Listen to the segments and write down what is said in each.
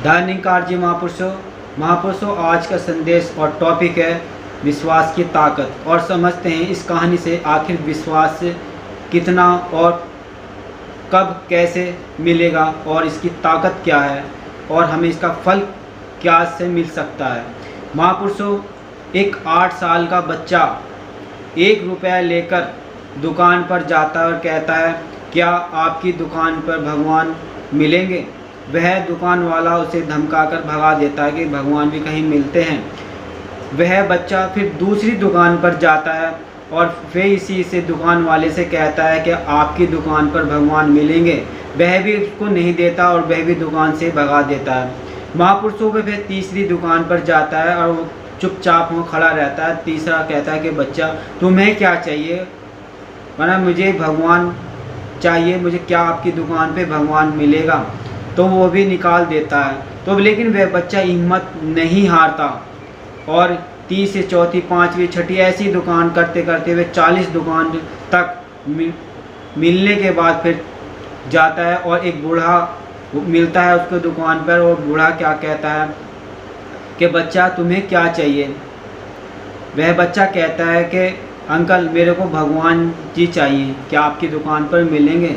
धन्यकार जी महापुरुषों, आज का संदेश और टॉपिक है विश्वास की ताकत। और समझते हैं इस कहानी से आखिर विश्वास कितना और कब कैसे मिलेगा और इसकी ताकत क्या है और हमें इसका फल क्या से मिल सकता है। महापुरुषों, एक 8 साल का बच्चा 1 रुपया लेकर दुकान पर जाता है और कहता है, क्या आपकी दुकान पर भगवान मिलेंगे? वह दुकान वाला उसे धमकाकर भगा देता है कि भगवान भी कहीं मिलते हैं। वह बच्चा फिर दूसरी दुकान पर जाता है और फिर इसी से दुकान वाले से कहता है कि आपकी दुकान पर भगवान मिलेंगे। वह भी उसको नहीं देता और वह भी दुकान से भगा देता है। महापुरुषों में फिर तीसरी दुकान पर जाता है और वो चुपचाप वहाँ खड़ा रहता है। तीसरा कहता है कि बच्चा तुम्हें क्या चाहिए? वरना मुझे भगवान चाहिए, मुझे क्या आपकी दुकान पे भगवान मिलेगा? तो वो भी निकाल देता है। तो लेकिन वह बच्चा हिम्मत नहीं हारता और तीसरी चौथी पाँचवीं छठी ऐसी दुकान करते करते वे 40 दुकान तक मिलने के बाद फिर जाता है और एक बूढ़ा मिलता है उसको दुकान पर। और बूढ़ा क्या कहता है कि बच्चा तुम्हें क्या चाहिए? वह बच्चा कहता है कि अंकल मेरे को भगवान जी चाहिए, क्या आपकी दुकान पर मिलेंगे?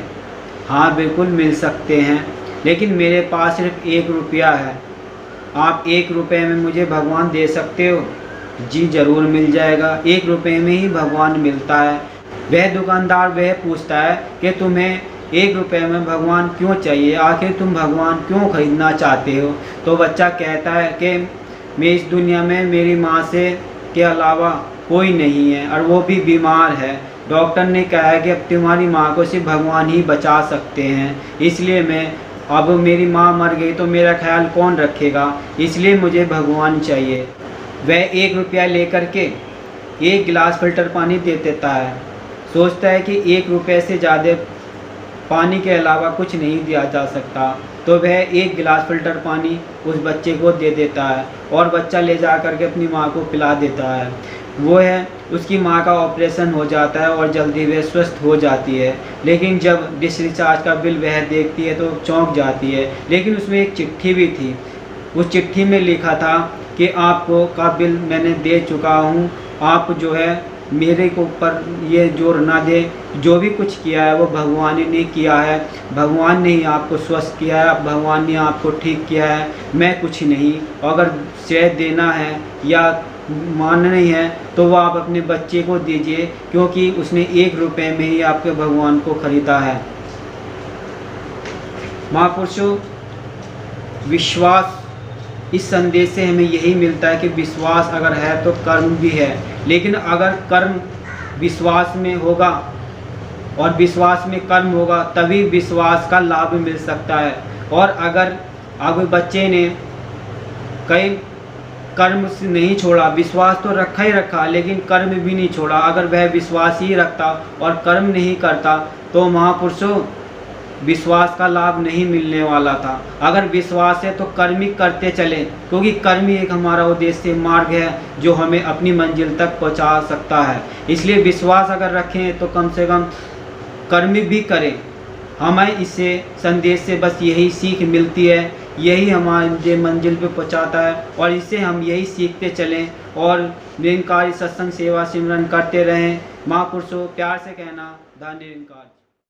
हाँ बिल्कुल मिल सकते हैं, लेकिन मेरे पास सिर्फ 1 रुपया है। आप 1 रुपये में मुझे भगवान दे सकते हो? जी ज़रूर मिल जाएगा, 1 रुपये में ही भगवान मिलता है। वह दुकानदार वह पूछता है कि तुम्हें 1 रुपये में भगवान क्यों चाहिए? आखिर तुम भगवान क्यों खरीदना चाहते हो? तो बच्चा कहता है कि मैं इस दुनिया में मेरी माँ से के अलावा कोई नहीं है और वो भी बीमार है। डॉक्टर ने कहा है कि अब तुम्हारी माँ को सिर्फ भगवान ही बचा सकते हैं, इसलिए मैं अब मेरी माँ मर गई तो मेरा ख्याल कौन रखेगा, इसलिए मुझे भगवान चाहिए। वह 1 रुपया लेकर के 1 गिलास फ़िल्टर पानी दे देता है। सोचता है कि 1 रुपये से ज़्यादा पानी के अलावा कुछ नहीं दिया जा सकता। तो वह 1 गिलास फ़िल्टर पानी उस बच्चे को दे देता है और बच्चा ले जा कर के अपनी माँ को पिला देता है। वो है उसकी माँ का ऑपरेशन हो जाता है और जल्दी वह स्वस्थ हो जाती है। लेकिन जब डिश रिचार्ज का बिल वह देखती है तो चौंक जाती है। लेकिन उसमें एक चिट्ठी भी थी। उस चिट्ठी में लिखा था कि आपको का बिल मैंने दे चुका हूँ, आप जो है मेरे को ऊपर ये जोर ना दे, जो भी कुछ किया है वो भगवान ने किया है। भगवान ने ही आपको स्वस्थ किया है, भगवान ने आपको ठीक किया है, मैं कुछ नहीं। अगर श्रेय देना है या मानना नहीं है तो वो आप अपने बच्चे को दीजिए, क्योंकि उसने 1 रुपये में ही आपके भगवान को खरीदा है। महापुरुषों, विश्वास, इस संदेश से हमें यही मिलता है कि विश्वास अगर है तो कर्म भी है। लेकिन अगर कर्म विश्वास में होगा और विश्वास में कर्म होगा तभी विश्वास का लाभ मिल सकता है। और अगर बच्चे ने कई कर्म से नहीं छोड़ा, विश्वास तो रखा ही रखा लेकिन कर्म भी नहीं छोड़ा, अगर वह विश्वास ही रखता और कर्म नहीं करता तो महापुरुषों विश्वास का लाभ नहीं मिलने वाला था। अगर विश्वास है तो कर्म ही करते चले, क्योंकि कर्म ही एक हमारा उद्देश्य मार्ग है जो हमें अपनी मंजिल तक पहुंचा सकता है। इसलिए विश्वास अगर रखें तो कम से कम कर्म भी करें। हमें इससे संदेश से बस यही सीख मिलती है, यही हमारे मंजिल पे पहुंचाता है और इससे हम यही सीखते चलें और निरंकारी सत्संग सेवा सिमरन करते रहें। महापुरुषों, प्यार से कहना, धन्य निरंकार।